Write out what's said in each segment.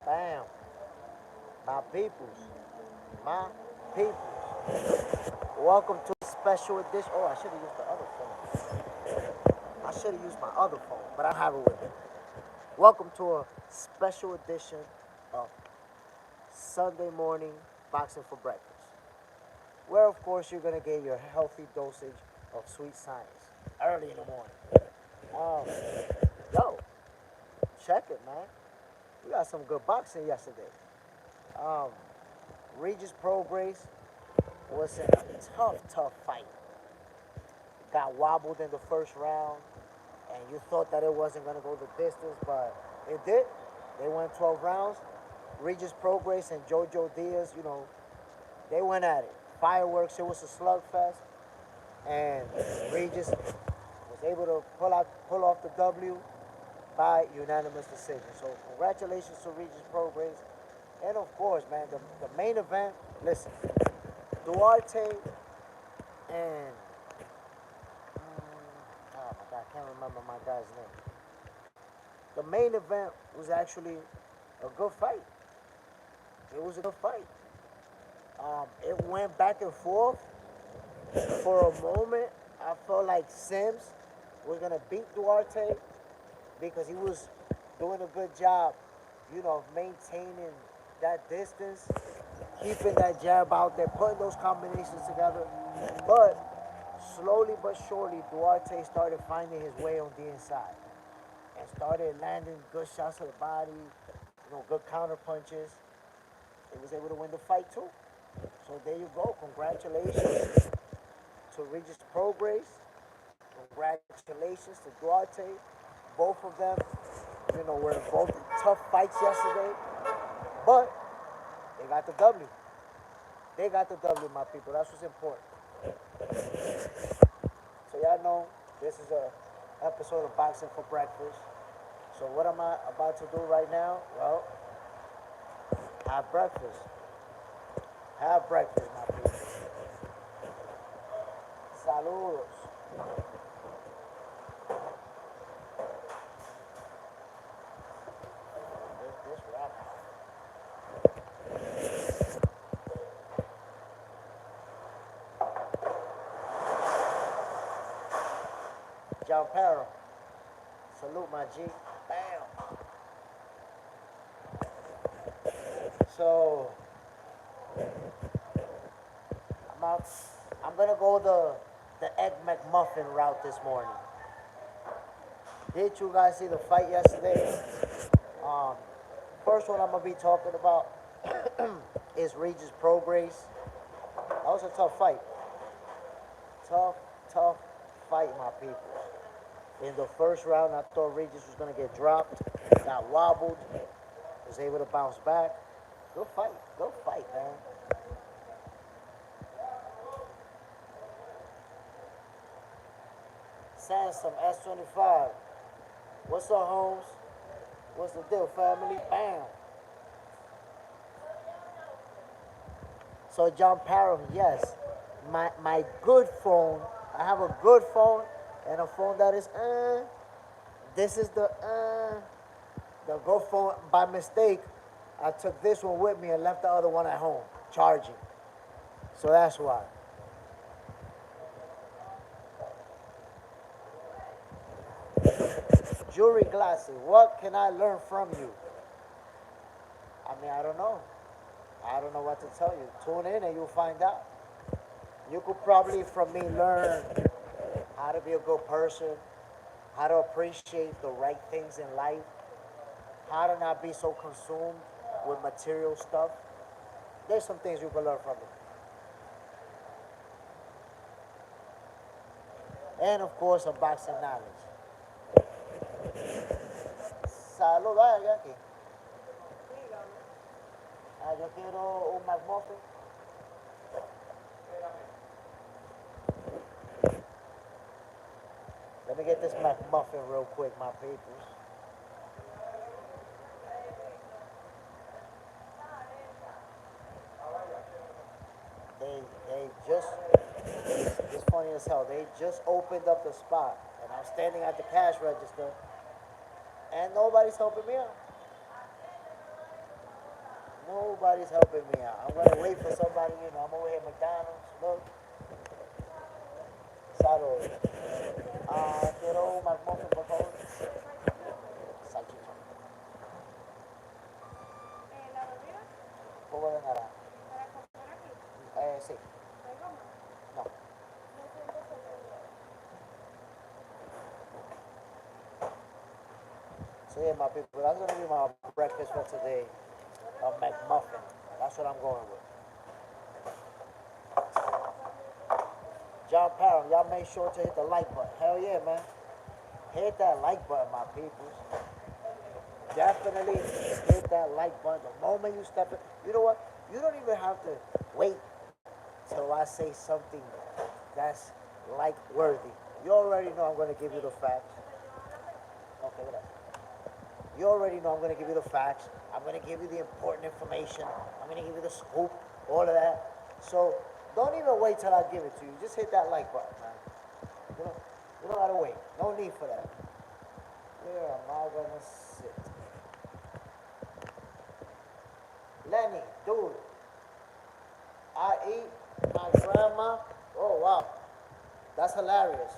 Bam. My peoples. My peoples. Welcome to a special edition. Oh, I should have used the other phone. I should have used my other phone, but I have it with me. Welcome to a special edition of Sunday morning boxing for breakfast, where of course you're gonna get your healthy dosage of sweet science early in the morning. Um, yo, check it, man. We got some good boxing yesterday. Um, Regis Prograis was in a tough fight. Got wobbled in the first round, and you thought that it wasn't gonna go the distance, but it did. They went 12 rounds. Regis Prograis and Jojo Diaz, they went at it. Fireworks. It was a slugfest, and Regis was able to pull off the W by unanimous decision. So congratulations to Regis Prograis. And of course, man, the main event, listen, Duarte and, oh my God, I can't remember my guy's name. The main event was actually a good fight. It was a good fight. It went back and forth. For a moment, I felt like Sims was going to beat Duarte because he was doing a good job, of maintaining that distance, keeping that jab out there, putting those combinations together. But slowly but surely, Duarte started finding his way on the inside and started landing good shots to the body, good counter punches. He was able to win the fight too. So there you go. Congratulations to Regis Prograis. Congratulations to Duarte. Both of them, were both tough fights yesterday, but they got the W. They got the W, my people. That's what's important. So y'all know this is a episode of Boxing for Breakfast. So what am I about to do right now? Well, have breakfast. Have breakfast, my people. Saludos. This rap. John Perro. Salute, my G. Bam. So I'm gonna go the Egg McMuffin route this morning. Did you guys see the fight yesterday? Um, First one I'm gonna be talking about is Regis Prograis. That was a tough fight. Tough, tough fight, my people. In the first round, I thought Regis was gonna get dropped, got wobbled, was able to bounce back. Good fight, man. Sansom S25. What's up, Holmes? What's the deal, family? Bam. So John Parham, yes, my good phone. I have a good phone and a phone that is. This is the good phone. By mistake, I took this one with me and left the other one at home charging. So that's why. Jury Glassy, what can I learn from you? I mean, I don't know. I don't know what to tell you. Tune in and you'll find out. You could probably from me learn how to be a good person, how to appreciate the right things in life, how to not be so consumed with material stuff. There's some things you can learn from me. And of course, a boxing knowledge. Salud, vaya aquí. Yo quiero un McMuffin. Let me get this McMuffin real quick, my peoples. They just, it's funny as hell. They just opened up the spot, and I'm standing at the cash register, and nobody's helping me out. Nobody's helping me out. I'm gonna wait for somebody, I'm over here at McDonald's. Look, salud. Quiero McMuffin, por favor. Salchicha. Jugo de naranja. Sí. No. So yeah, my people, that's gonna be my breakfast for today. A McMuffin. That's what I'm going with. John Parham, y'all make sure to hit the like button. Hell yeah, man. Hit that like button, my peoples. Definitely hit that like button. The moment you step in, you know what? You don't even have to wait till I say something that's like worthy. You already know I'm going to give you the facts. Okay, whatever. You already know I'm going to give you the facts. I'm going to give you the important information. I'm going to give you the scoop, all of that. So don't even wait till I give it to you. Just hit that like button, man. You don't got to wait. No need for that. Where am I going to sit? Lenny, dude, I eat my grandma. Oh, wow. That's hilarious.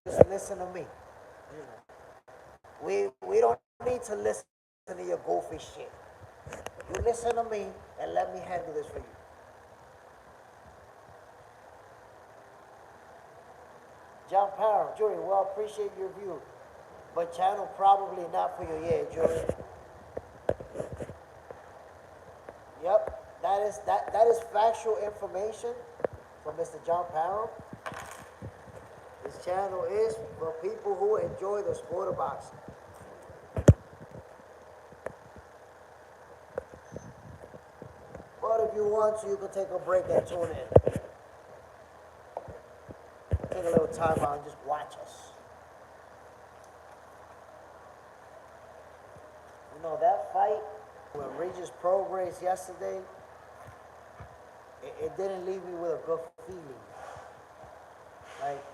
Just listen to me. We don't need to listen to your goofy shit. You listen to me and let me handle this for you. John Parham, Jury, well, appreciate your view, but channel probably not for you. Yeah, Jury. Yep, that is factual information from Mr. John Parham. This channel is for people who enjoy the sport of boxing. But if you want to, you can take a break and tune in. Take a little time out and just watch us. You know, that fight with Regis Prograis yesterday, it didn't leave me with a good feeling. Like,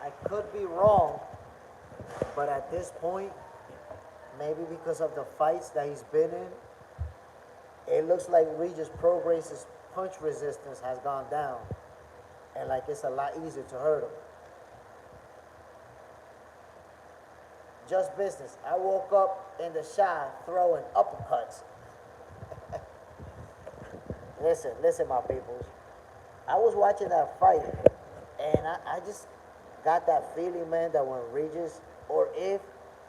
I could be wrong, but at this point, maybe because of the fights that he's been in, it looks like Regis Prograis' punch resistance has gone down, and like it's a lot easier to hurt him. Just business. I woke up in the shop throwing uppercuts. Listen, my peoples. I was watching that fight, and I just got that feeling, man, that when Regis, or if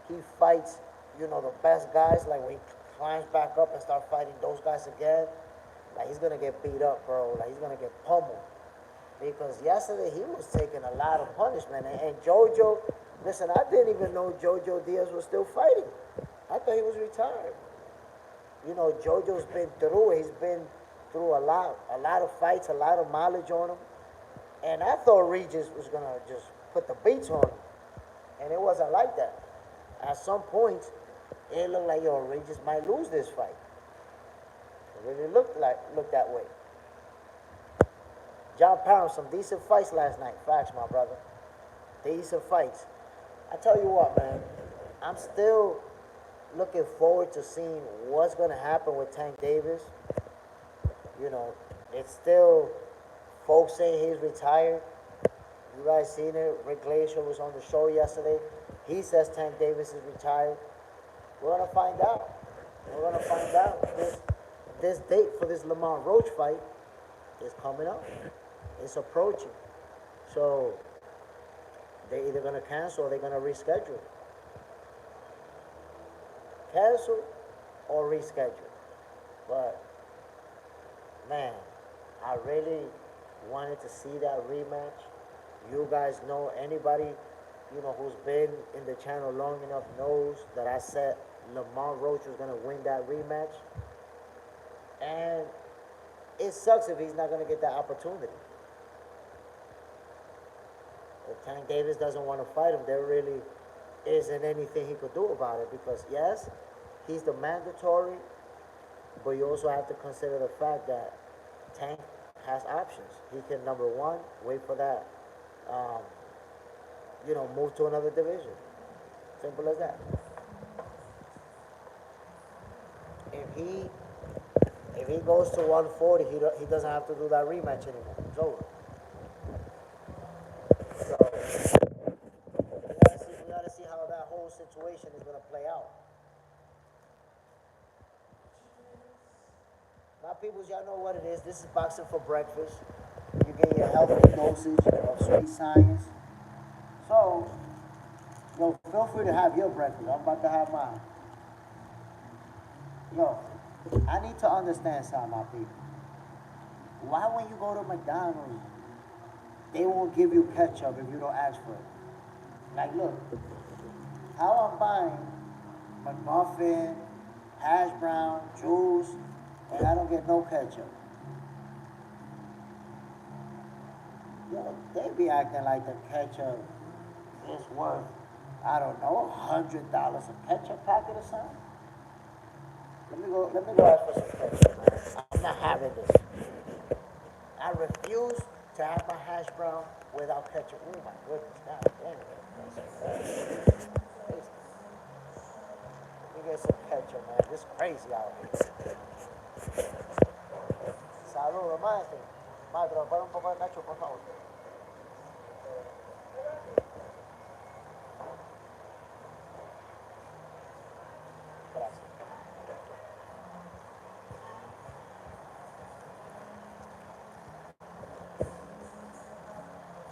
he fights, the best guys, like when he climbs back up and start fighting those guys again, like he's gonna get beat up, bro. Like he's gonna get pummeled. Because yesterday he was taking a lot of punishment. And Jojo, listen, I didn't even know Jojo Diaz was still fighting. I thought he was retired. Jojo's been through it. He's been through a lot of fights, a lot of mileage on him. And I thought Regis was gonna just put the beats on him. And it wasn't like that. At some point, it looked like, Regis might lose this fight. It really looked that way. John Parham, some decent fights last night. Facts, my brother. Decent fights. I tell you what, man. I'm still looking forward to seeing what's going to happen with Tank Davis. It's still folks saying he's retired. You guys seen it. Rick Glacier was on the show yesterday. He says Tank Davis is retired. We're going to find out. We're going to find out. This date for this Lamont Roach fight is coming up. It's approaching. So they're either going to cancel or they're going to reschedule. Cancel or reschedule. But, man, I really wanted to see that rematch. You guys know, anybody, who's been in the channel long enough knows that I said Lamont Roach was going to win that rematch. And it sucks if he's not going to get that opportunity. If Tank Davis doesn't want to fight him, there really isn't anything he could do about it, because yes, he's the mandatory, but you also have to consider the fact that Tank has options. He can, number one, wait for that, move to another division. Simple as that. he if he goes to 140, he doesn't have to do that rematch anymore. It's over. So we gotta see how that whole situation is gonna play out. My peoples, y'all know what it is. This is boxing for breakfast. You get your healthy dosage of sweet science. So, yo, feel free to have your breakfast. I'm about to have mine. Yo, I need to understand something, my people. Why when you go to McDonald's, they won't give you ketchup if you don't ask for it? Like, look, how I'm buying McMuffin, hash brown, juice, and I don't get no ketchup. Yo, they be acting like the ketchup is worth, I don't know, $100 a ketchup packet or something. Let me go ask for some ketchup, man. I'm not having this. I refuse to have my hash brown without ketchup. Oh my goodness, god damn it. Let me get some ketchup, man. This is crazy out here. Saludos, maestro. Maestro, para un poco de ketchup, por favor. Gracias.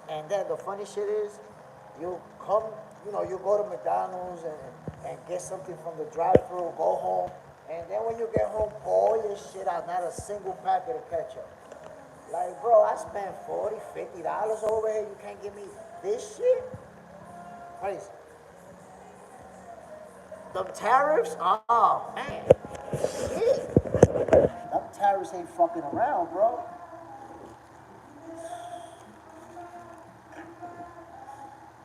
And then the funny shit is, you come, you go to McDonald's and get something from the drive-thru, go home, and then when you get home, pour your shit out, not a single packet of ketchup. Like, bro, I spent $40, $50 over here, you can't give me this shit? Crazy. Them tariffs? Oh, man. Shit. Them tariffs ain't fucking around, bro.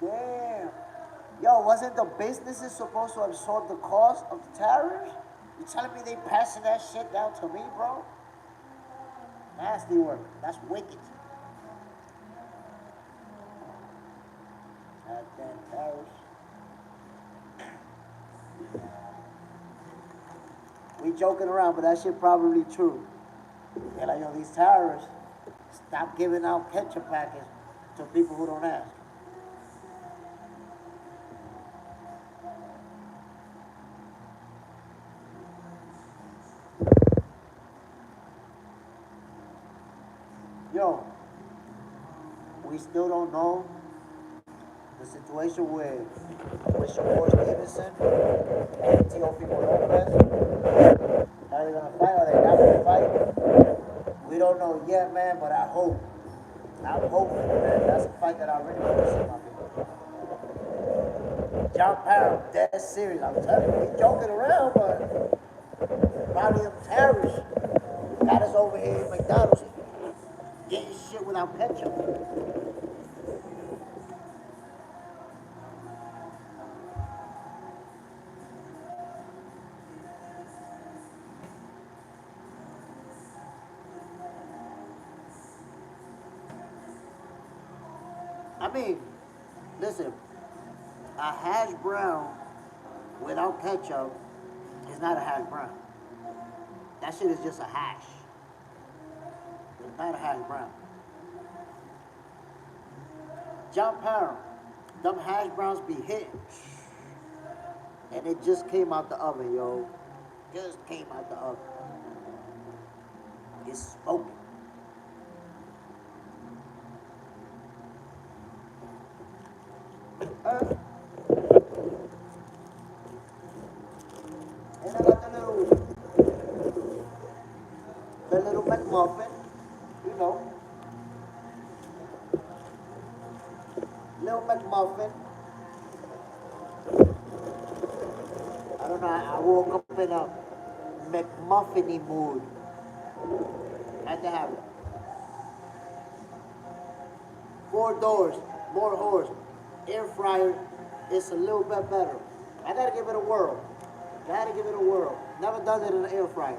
Damn. Yo, wasn't the businesses supposed to absorb the cost of the tariffs? You telling me they passing that shit down to me, bro? Nasty work. That's wicked. Goddamn tariffs. We joking around, but that shit probably true. They're like, yo, these tariffs, stop giving out ketchup packets to people who don't ask. Yo, we still don't know the situation with Shakur Stevenson and Teofimo Lopez. Are they gonna fight? Are they not gonna fight? We don't know yet, man, but I hope. I'm hopeful, man. That's a fight that I really want to see, my people. John Parham, dead serious. I'm telling you, he's joking around, but probably them terrorists got us over here at McDonald's getting shit without ketchup. I mean, listen, a hash brown without ketchup is not a hash brown. That shit is just a hash. It's not a hash brown. John Parham, them hash browns be hitting. And it just came out the oven, yo. Just came out the oven. It's smoking. And I got the little McMuffin, you know. Little McMuffin. I don't know, I woke up in a McMuffin-y mood. Had to have it. 4 doors, more horse. Air fryer, it's a little bit better. I gotta give it a whirl. Gotta give it a whirl. Never done it in an air fryer.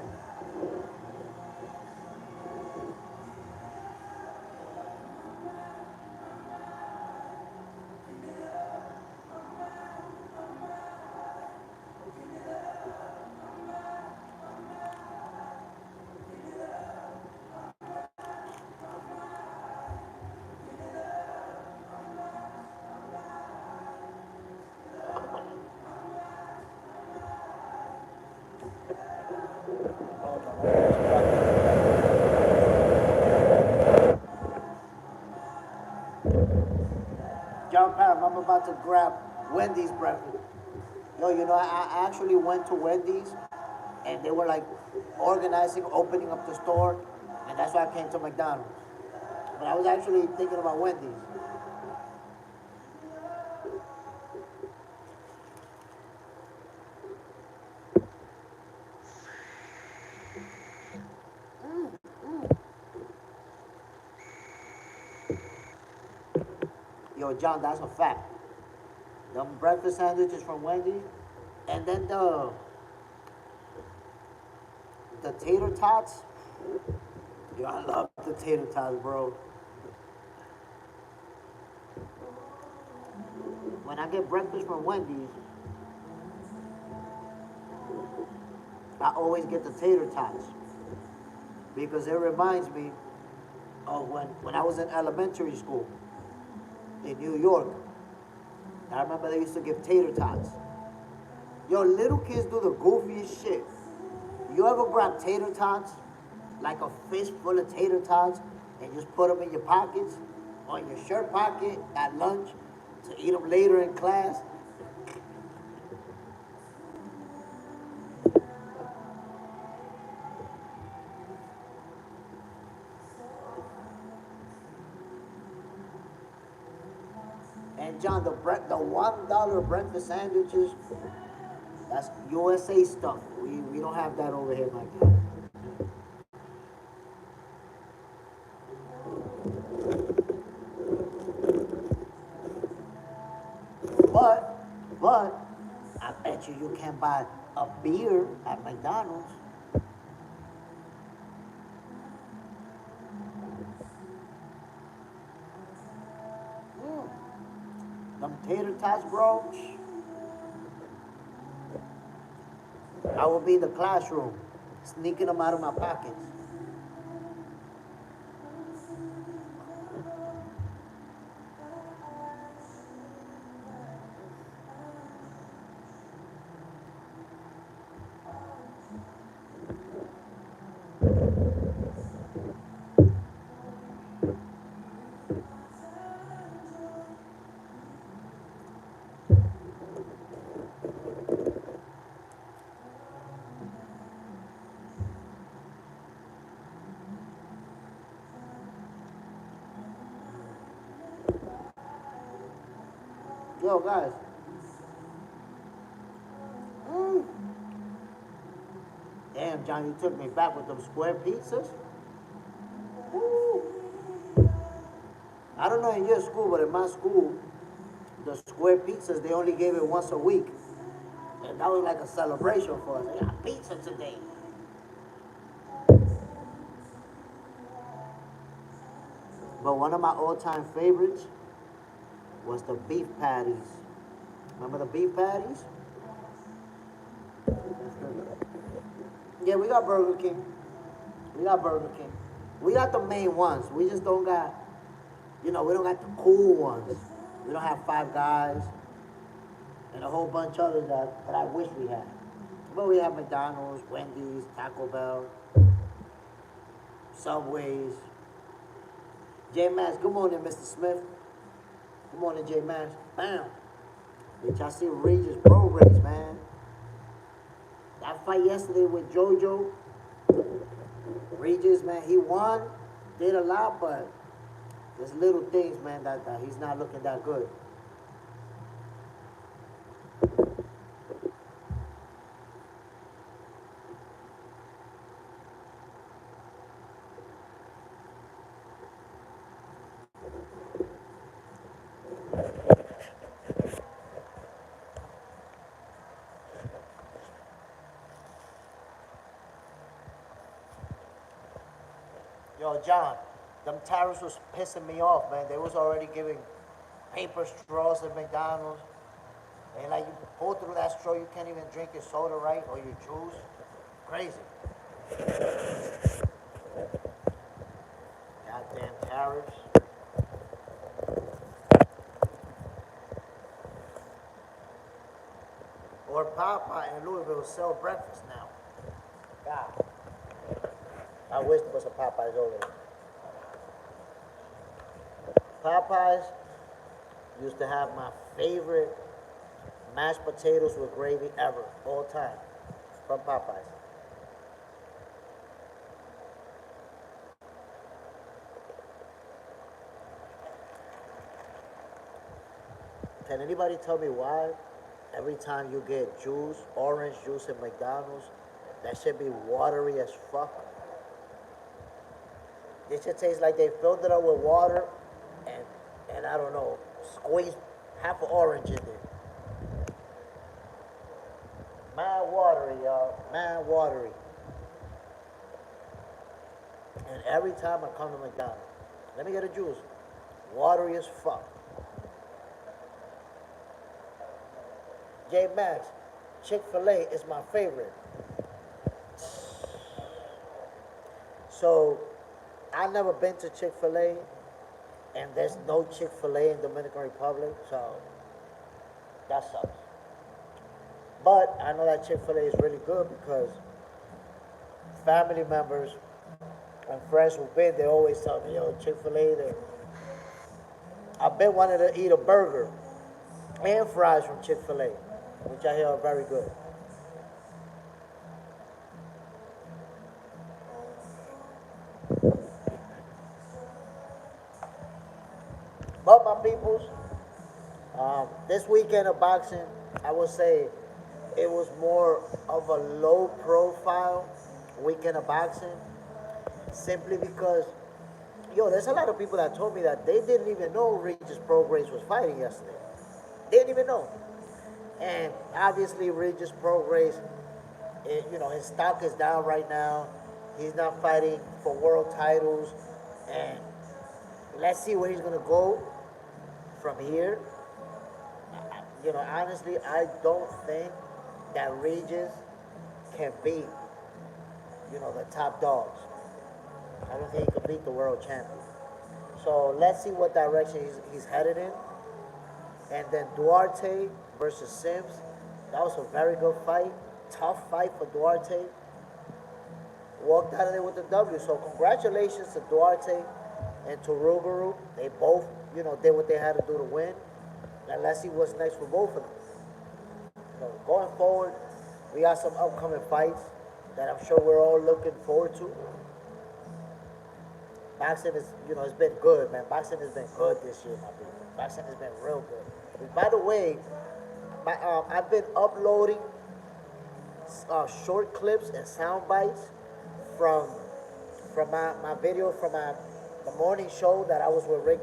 I'm about to grab Wendy's breakfast. Yo, you know, I actually went to Wendy's and they were like organizing, opening up the store, and that's why I came to McDonald's. But I was actually thinking about Wendy's. Yo, John, that's a fact. Them breakfast sandwiches from Wendy's, and then the tater tots. Yo, I love the tater tots, bro. When I get breakfast from Wendy's, I always get the tater tots because it reminds me of when I was in elementary school in New York. I remember they used to give tater tots. Yo, little kids do the goofiest shit. You ever grab tater tots, like a fist full of tater tots, and just put them in your pockets or in your shirt pocket at lunch to eat them later in class? And John, the $1 breakfast sandwiches, that's USA stuff. We don't have that over here like that. But I bet you can buy a beer at McDonald's. Them tater tots, bro. I will be in the classroom, sneaking them out of my pockets. Yo, guys. Mm. Damn, John, you took me back with them square pizzas. Woo. I don't know in your school, but in my school, the square pizzas, they only gave it once a week. And that was like a celebration for us. I got pizza today. But one of my all-time favorites was the beef patties. Remember the beef patties? Yeah, we got Burger King. We got Burger King. We got the main ones. We just don't got, we don't got the cool ones. We don't have Five Guys and a whole bunch others that I wish we had. But we have McDonald's, Wendy's, Taco Bell, Subways. J Mass, good morning, Mr. Smith. Good morning, J Mass. Bam. Bitch, I see Regis Prograis, man. That fight yesterday with JoJo, Regis, man, he won, did a lot, but there's little things, man, that he's not looking that good. Yo, John, them tariffs was pissing me off, man. They was already giving paper straws at McDonald's. And like you pull through that straw, you can't even drink your soda, right? Or your juice. Crazy. Goddamn tariffs. Or Popeye in Louisville sell breakfast now. God. I wish there was a Popeyes over there. Popeyes, Used to have my favorite mashed potatoes with gravy ever, all time, from Popeyes. Can anybody tell me why every time you get juice, orange juice at McDonald's, that should be watery as fuck? It should taste like they filled it up with water and and I don't know, squeeze half an orange in there. Mad watery, y'all. Mad watery. And every time I come to McDonald's, let me get a juice. Watery as fuck. J Max, Chick-fil-A is my favorite. So I never been to Chick-fil-A, and there's no Chick-fil-A in Dominican Republic, so that sucks. But I know that Chick-fil-A is really good because family members and friends who've been, they always tell me, yo, Chick-fil-A, I've been wanting to eat a burger and fries from Chick-fil-A, which I hear are very good. But my peoples, this weekend of boxing, I would say it was more of a low profile weekend of boxing simply because, yo, there's a lot of people that told me that they didn't even know Regis Prograis was fighting yesterday. They didn't even know. And obviously, Regis Prograis, his stock is down right now. He's not fighting for world titles. And let's see where he's going to go from here. Honestly, I don't think that Regis can beat, the top dogs. I don't think he can beat the world champion. So let's see what direction he's headed in. And then Duarte versus Sims. That was a very good fight. Tough fight for Duarte. Walked out of there with the W. So congratulations to Duarte and to Rugaru. They both, did what they had to do to win. And let's see what's next for both of them. Going forward, we got some upcoming fights that I'm sure we're all looking forward to. Boxing is, it's been good, man. Boxing has been good this year, my people. Boxing has been real good. And by the way, I've been uploading short clips and sound bites from my video from the morning show that I was with Rick.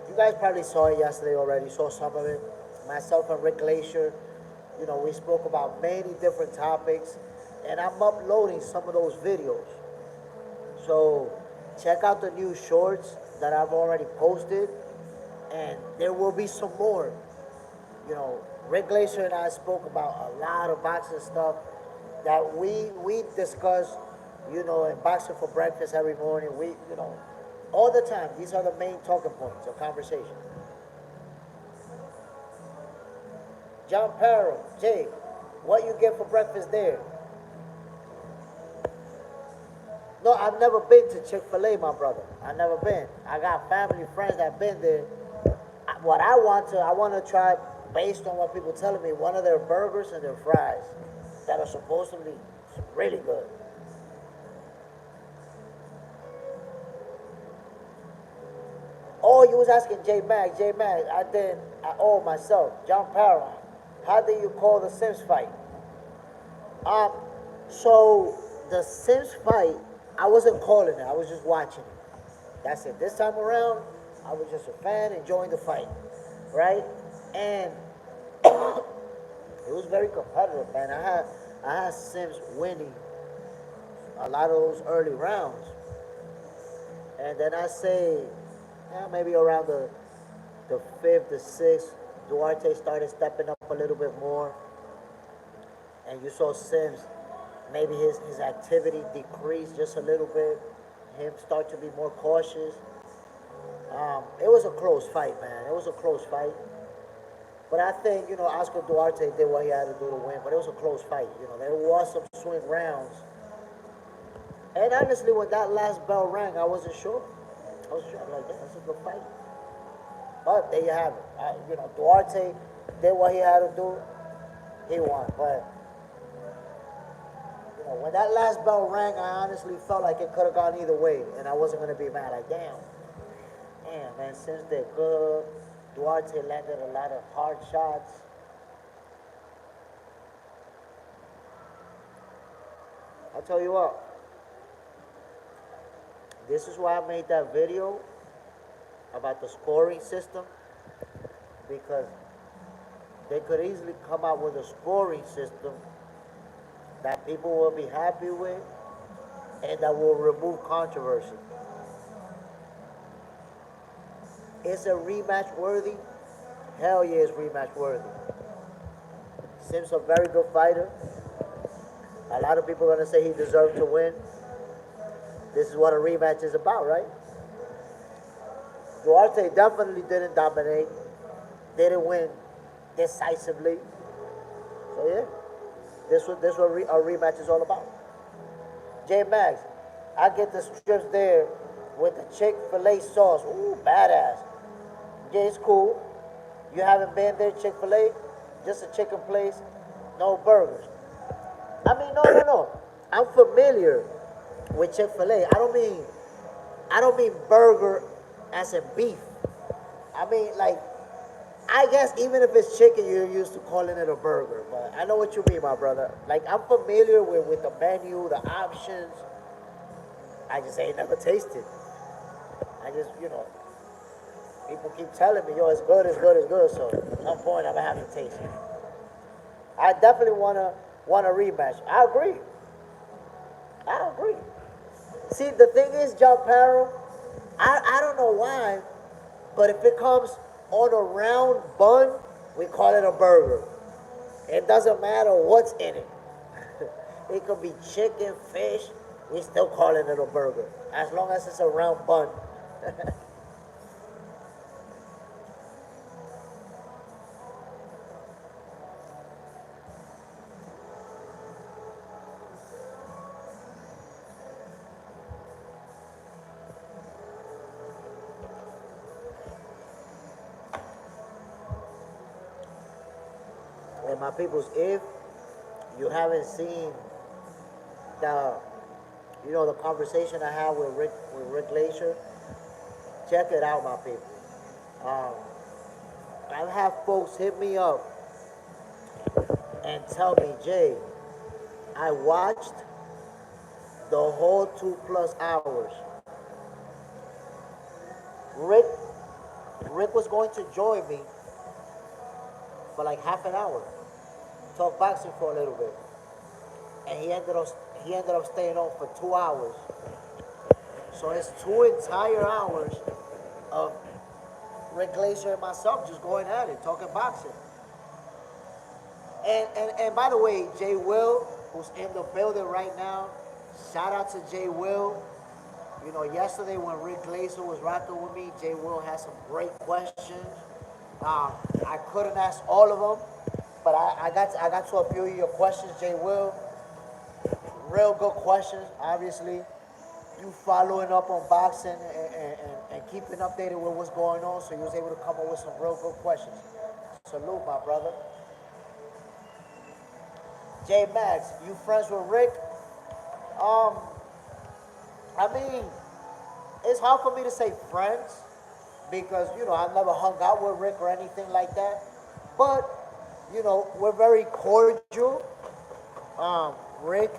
You guys probably saw it yesterday already. Saw some of it. Myself and Rick Glacier. We spoke about many different topics, and I'm uploading some of those videos. So check out the new shorts that I've already posted, and there will be some more. Rick Glacier and I spoke about a lot of boxing stuff that we discuss, in Boxing for Breakfast every morning. All the time. These are the main talking points of conversation. John Parrow, Jay, what you get for breakfast there? No, I've never been to Chick-fil-A, my brother. I've never been. I got family, friends that have been there. What I want to try, based on what people telling me, one of their burgers and their fries that are supposedly really good. Oh, you was asking J Mag. I owe myself. John Parron. How do you call the Sims fight? Um, so the Sims fight, I wasn't calling it. I was just watching it. That's it. This time around, I was just a fan enjoying the fight, right? And it was very competitive, man. I had Sims winning a lot of those early rounds, and then I say, maybe around the fifth, the sixth, Duarte started stepping up a little bit more, and you saw Sims, maybe his activity decreased just a little bit, him start to be more cautious. It was a close fight, man. It was a close fight. But I think, Oscar Duarte did what he had to do to win, but it was a close fight. There was some swing rounds. And honestly, when that last bell rang, I wasn't sure. I was like, that's a good fight. But there you have it. Duarte did what he had to do. He won. But when that last bell rang, I honestly felt like it could have gone either way, and I wasn't gonna be mad. Like, damn, man. Since they're good, Duarte landed a lot of hard shots. I'll tell you what. This is why I made that video about the scoring system, because they could easily come out with a scoring system that people will be happy with and that will remove controversy. Is a rematch worthy? Hell yeah, it's rematch worthy. Sim's a very good fighter. A lot of people are going to say he deserved to win. This is what a rematch is about, right? Duarte definitely didn't dominate, didn't win decisively. So yeah, this what a rematch is all about. J Max, I get the strips there with the Chick-fil-A sauce. Ooh, badass. Yeah, it's cool. You haven't been there, Chick-fil-A? Just a chicken place, no burgers. I mean, no. I'm familiar with Chick-fil-A. I don't mean burger as in beef. I mean, like, I guess even if it's chicken, you're used to calling it a burger. But I know what you mean, my brother. Like, I'm familiar with the menu, the options. I just ain't never tasted. I just, people keep telling me, yo, it's good, it's good, it's good. So at some point, I'm gonna have to taste it. I definitely want a rematch. I agree. See, the thing is, John Parro, I don't know why, but if it comes on a round bun, we call it a burger. It doesn't matter what's in it. It could be chicken, fish, we still calling it a burger, as long as it's a round bun. And my peoples, if you haven't seen the the conversation I had with Rick Glacier, check it out, my people. Um, I've had folks hit me up and tell me, Jay, I watched the whole 2+ hours. Rick Rick was going to join me for like half an hour, talk boxing for a little bit, and he ended up staying on for 2 hours. So it's 2 entire hours of Rick Glacier and myself just going at it, talking boxing. And by the way, Jay Will, who's in the building right now, shout out to Jay Will. Yesterday when Rick Glacier was rocking with me, Jay Will had some great questions. I couldn't ask all of them, but I got to a few of your questions, Jay Will. Real good questions, obviously. You following up on boxing and keeping updated with what's going on, so you was able to come up with some real good questions. Salute, my brother. J Max, you friends with Rick? Um, I mean, it's hard for me to say friends because I've never hung out with Rick or anything like that. But we're very cordial. Rick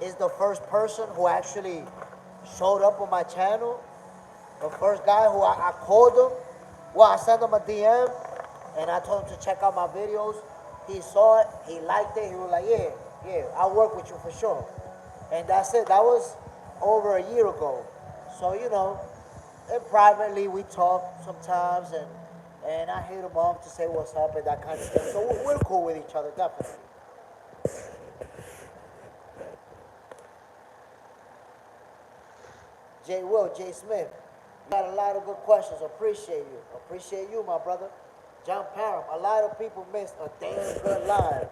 is the first person who actually showed up on my channel. The first guy who I called him. Well, I sent him a DM and I told him to check out my videos. He saw it, he liked it, he was like, yeah, I'll work with you for sure. And that's it. That was over a year ago. So, and privately we talk sometimes and I hit him up to say what's up and that kind of stuff. So we're cool with each other, definitely. Jay Will, Jay Smith, you got a lot of good questions. Appreciate you. Appreciate you, my brother. John Parham, a lot of people missed a damn good live.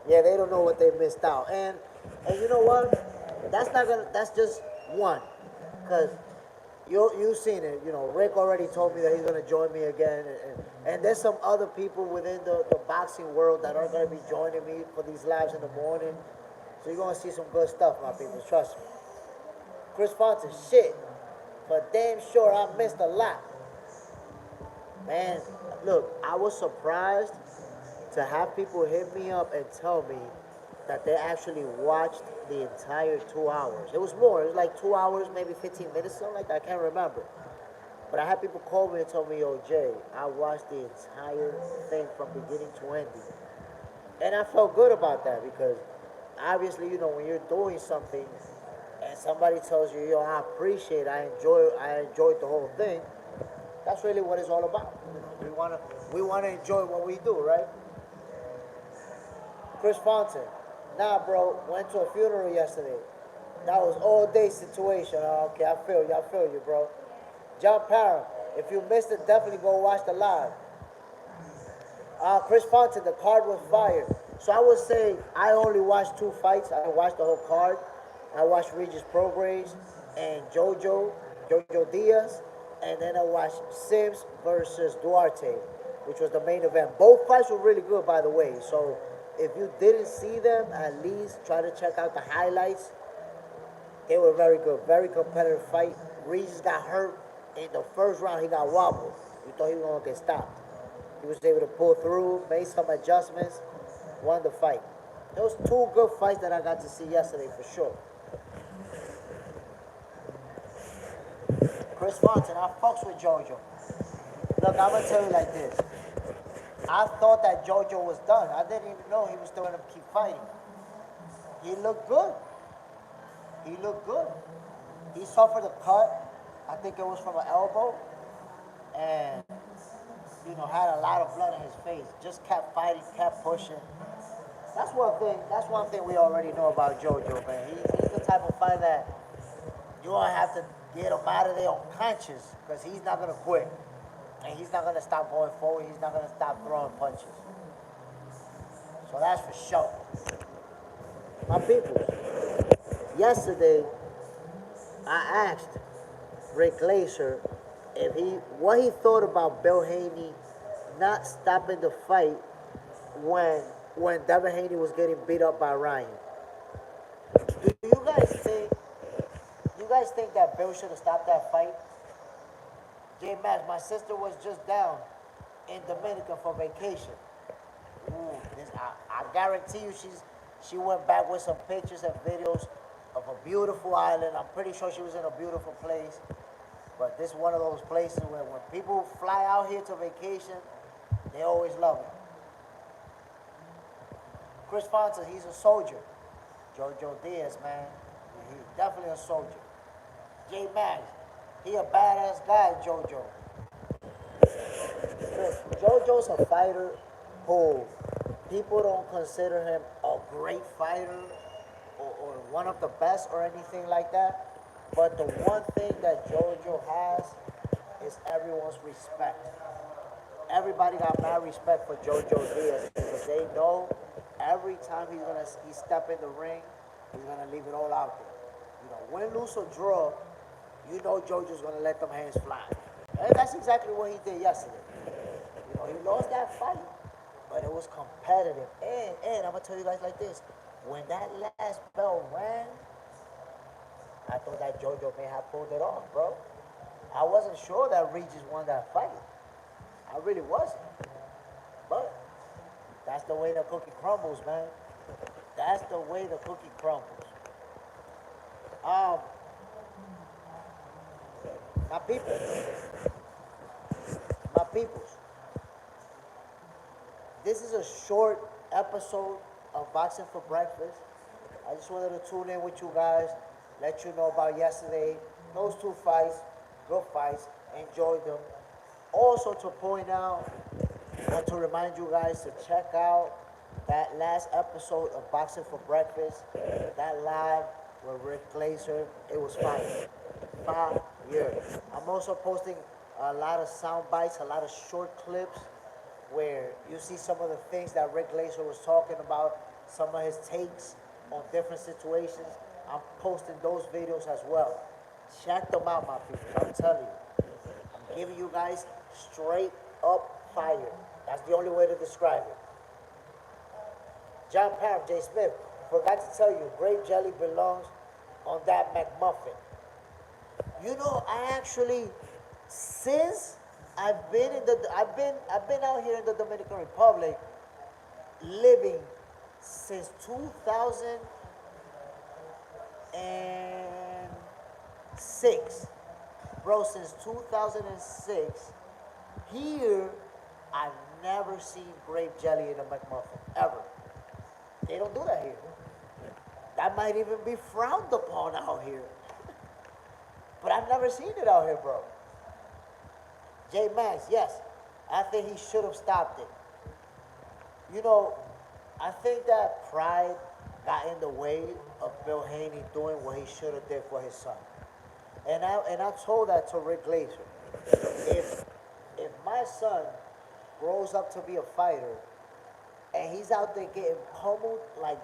Yeah, they don't know what they missed out. And you know what? That's just one. Cause you seen it. You know, Rick already told me that he's gonna join me again, and there's some other people within the boxing world that are gonna be joining me for these lives in the morning. So you're gonna see some good stuff, my people. Trust me. Chris Fontaine, shit, but damn sure I missed a lot, man. Look, I was surprised to have people hit me up and tell me that they actually watched the entire 2 hours. It was more. It was like 2 hours, maybe 15 minutes, something like that. I can't remember. But I had people call me and tell me, yo, Jay, I watched the entire thing from beginning to ending. And I felt good about that because obviously, you know, when you're doing something and somebody tells you, yo, I appreciate it, I enjoyed the whole thing, that's really what it's all about. You know, we wanna enjoy what we do, right? Chris Fontaine, nah, bro, went to a funeral yesterday. That was all day situation. Oh, okay, I feel you, bro. John Parham, if you missed it, definitely go watch the live. Chris Fontaine, the card was fire. So I would say I only watched two fights. I watched the whole card. I watched Regis Prograis and Jojo Diaz, and then I watched Sims versus Duarte, which was the main event. Both fights were really good, by the way. So if you didn't see them, at least try to check out the highlights. They were very good, very competitive fight. Regis got hurt in the first round. He got wobbled. You thought he was gonna get stopped. He was able to pull through, made some adjustments, won the fight. There was two good fights that I got to see yesterday for sure. Chris Fontaine, I fucks with JoJo. Look, I'm gonna tell you like this. I thought that JoJo was done. I didn't even know he was still gonna keep fighting. He looked good. He looked good. He suffered a cut. I think it was from an elbow, and you know had a lot of blood in his face. Just kept fighting, kept pushing. That's one thing. That's one thing we already know about JoJo, man. He's the type of fighter that you gonna have to get him out of there unconscious because he's not gonna quit, and he's not gonna stop going forward. He's not gonna stop throwing punches. So that's for sure. My people, yesterday I asked Rick Glazer if what he thought about Bill Haney not stopping the fight when Devin Haney was getting beat up by Ryan. Do you guys think that Bill should have stopped that fight? J Max, my sister was just down in Dominican for vacation. Ooh, I guarantee you she went back with some pictures and videos of a beautiful island. I'm pretty sure she was in a beautiful place. But this is one of those places where when people fly out here to vacation, they always love it. Chris Fontaine, he's a soldier. Jojo Diaz, man, he's definitely a soldier. J Max, he a badass guy, Jojo. Look, Jojo's a fighter who people don't consider him a great fighter or one of the best or anything like that. But the one thing that JoJo has is everyone's respect. Everybody got mad respect for JoJo Diaz because they know every time he step in the ring, he's gonna leave it all out there. You know, win, lose or draw, you know JoJo's gonna let them hands fly. And that's exactly what he did yesterday. You know, he lost that fight, but it was competitive. And I'm gonna tell you guys like this: when that last bell rang, I thought that JoJo may have pulled it off, bro. I wasn't sure that Regis won that fight. I really wasn't. But that's the way the cookie crumbles, man. That's the way the cookie crumbles. Um, my people, my peoples. This is a short episode of Boxing for Breakfast. I just wanted to tune in with you guys, let you know about yesterday. Those two fights, good fights, enjoyed them. Also to point out and to remind you guys to check out that last episode of Boxing for Breakfast, that live with Rick Glazer. It was fire. Fire. I'm also posting a lot of sound bites, a lot of short clips where you see some of the things that Rick Glazer was talking about, some of his takes on different situations. I'm posting those videos as well. Check them out, my people. I'm telling you. I'm giving you guys straight up fire. That's the only way to describe it. John Parham, J. Smith, forgot to tell you, grape jelly belongs on that McMuffin. You know, I actually, since I've been out here in the Dominican Republic, living since 2006, bro. Since 2006, here I've never seen grape jelly in a McMuffin ever. They don't do that here. That might even be frowned upon out here. But I've never seen it out here, bro. J Max, yes, I think he should have stopped it. You know, I think that pride got in the way of Bill Haney doing what he should have did for his son. And I told that to Rick Glazer. If if my son grows up to be a fighter and he's out there getting pummeled like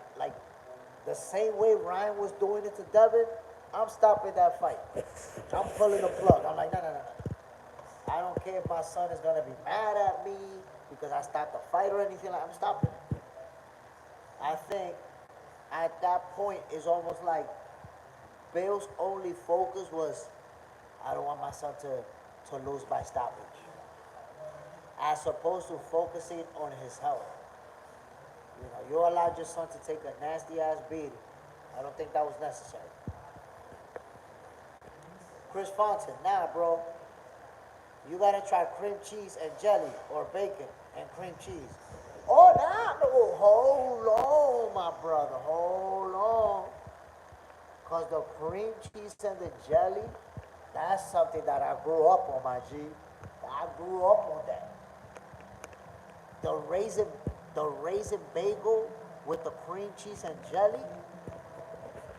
the same way Ryan was doing it to Devin, I'm stopping that fight. I'm pulling the plug. I'm like, no, no, no, no. I don't care if my son is gonna be mad at me because I stopped the fight or anything like. I'm stopping it. I think at that point it's almost like Bill's only focus was, I don't want my son to lose by stoppage, as opposed to focusing on his health. You know, you allowed your son to take a nasty ass beating. I don't think that was necessary. Chris Fontaine, nah, bro. You gotta try cream cheese and jelly, or bacon and cream cheese. Oh, nah, no, hold on, my brother, hold on. Cause the cream cheese and the jelly, that's something that I grew up on, my G. I grew up on that. The raisin, the raisin bagel with the cream cheese and jelly,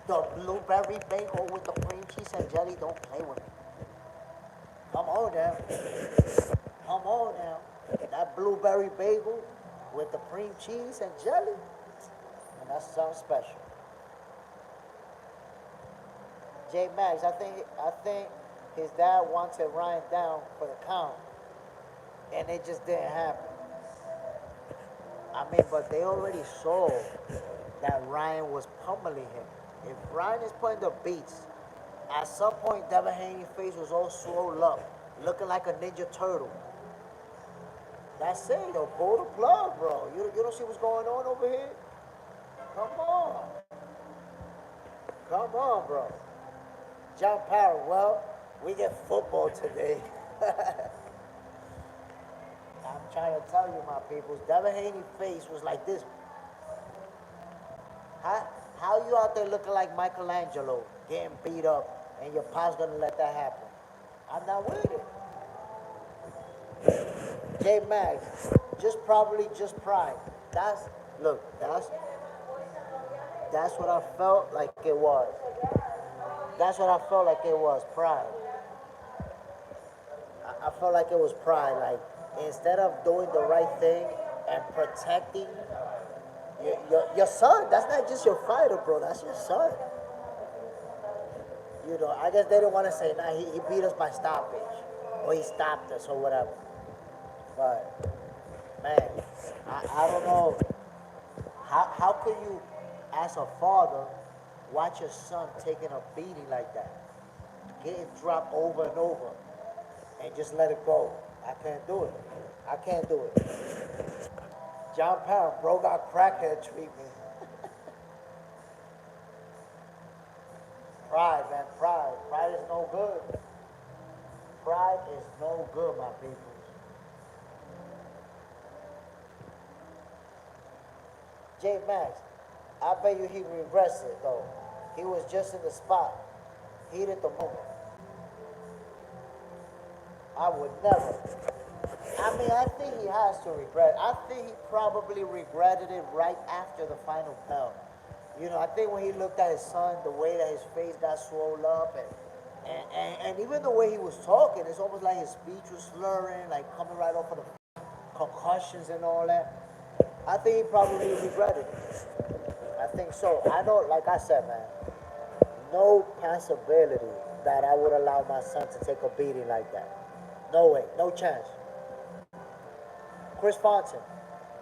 the blueberry bagel with the cream cheese and jelly, don't play with me. Come on now. Come on now. That blueberry bagel with the cream cheese and jelly, and that's something special. J Max, I think his dad wanted Ryan down for the count, and it just didn't happen. I mean, but they already saw that Ryan was pummeling him. If Ryan is putting the beats, at some point Devin Haney's face was all swollen up, looking like a Ninja Turtle. That's it, yo. Pull the plug, bro. You don't see what's going on over here? Come on. Come on, bro. John Parrott, well, we get football today. I'm trying to tell you, my peoples, Devin Haney's face was like this. How you out there looking like Michelangelo, getting beat up, and your pop's gonna let that happen? I'm not with it. J Max, just pride. That's look, that's what I felt like it was. That's what I felt like it was, pride. I felt like it was pride. Like instead of doing the right thing and protecting your son, that's not just your fighter, bro. That's your son. You know, I guess they didn't want to say, nah, he beat us by stoppage, or he stopped us, or whatever. But man, I don't know. How can you, as a father, watch your son taking a beating like that, getting dropped over and over, and just let it go? I can't do it. I can't do it. John Parham, bro, got crackhead treatment. Pride, man, pride. Pride is no good. Pride is no good, my people. J Max, I bet you he regrets it though. He was just in the spot, heat at the moment. I would never. I mean, I think he has to regret. I think he probably regretted it right after the final bell. You know, I think when he looked at his son, the way that his face got swollen up, and even the way he was talking, it's almost like his speech was slurring, like coming right off of the concussions and all that. I think he probably regretted it. I think so. I know, like I said, man, no possibility that I would allow my son to take a beating like that. No way, no chance. Chris Fontaine.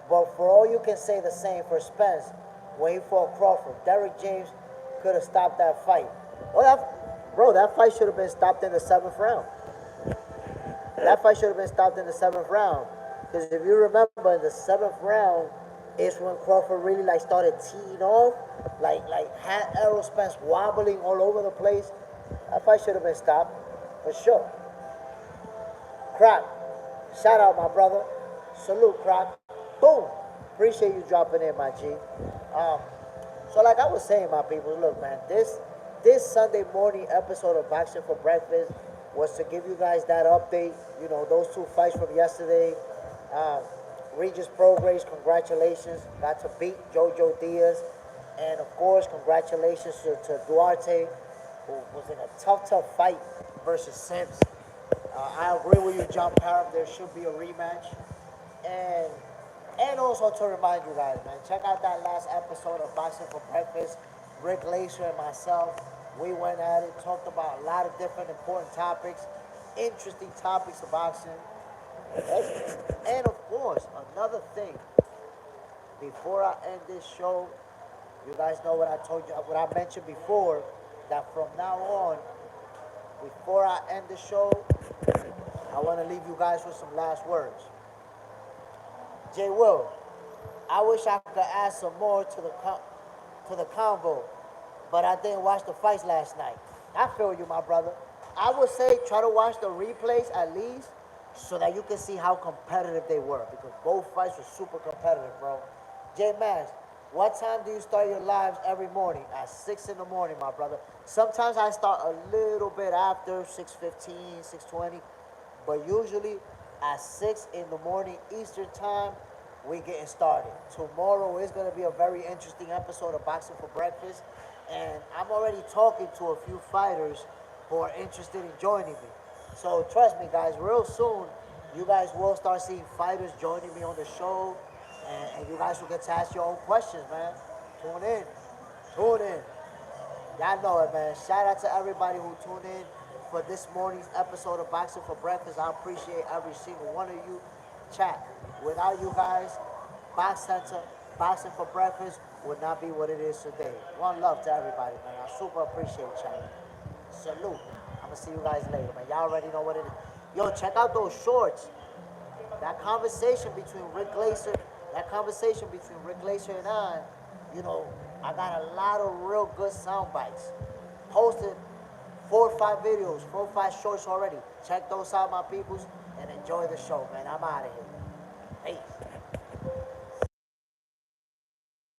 But for all you can say the same for Spence when he fought Crawford, Derrick James could have stopped that fight. Well, that fight should have been stopped in the seventh round. That fight should have been stopped in the seventh round. Because if you remember, in the seventh round is when Crawford really like started teeing off, like had Errol Spence wobbling all over the place. That fight should have been stopped for sure. Crack, shout out my brother. Salute, Crack. Boom. Appreciate you dropping in, my G. Um, so like I was saying, my people, look, man, this Sunday morning episode of Boxing for Breakfast was to give you guys that update. You know, those two fights from yesterday. Um, Regis Prograis, congratulations. Got to beat Jojo Diaz. And of course, congratulations to Duarte, who was in a tough fight versus Sims. I agree with you, John Parham. There should be a rematch. And and also to remind you guys, man, check out that last episode of Boxing for Breakfast. Rick Lacer and myself, we went at it, talked about a lot of different important topics, interesting topics of boxing. And of course, another thing, before I end this show, you guys know what I told you, what I mentioned before, that from now on, before I end the show, I want to leave you guys with some last words. Jay Will, I wish I could add some more to the convo, but I didn't watch the fights last night. I feel you, my brother. I would say try to watch the replays at least so that you can see how competitive they were because both fights were super competitive, bro. J Max, what time do you start your lives every morning? At 6 in the morning, my brother. Sometimes I start a little bit after 6:15, 6:20, but usually at 6 in the morning Eastern time, we getting started. Tomorrow is going to be a very interesting episode of Boxing for Breakfast, and I'm already talking to a few fighters who are interested in joining me. So trust me, guys, real soon, you guys will start seeing fighters joining me on the show, and you guys will get to ask your own questions, man. Tune in. Tune in. Y'all know it, man. Shout out to everybody who tuned in for this morning's episode of Boxing for Breakfast. I appreciate every single one of you. Chat. Without you guys, Box Center, Boxing for Breakfast would not be what it is today. One love to everybody, man. I super appreciate y'all. Salute. I'm gonna see you guys later, man. Y'all already know what it is. Yo, check out those shorts. That conversation between Rick Glazer, that conversation between Rick Glazer and you know, I got a lot of real good sound bites. Posted 4 or 5 videos, 4 or 5 shorts already. Check those out, my peoples, and enjoy the show, man. I'm out of here. Peace.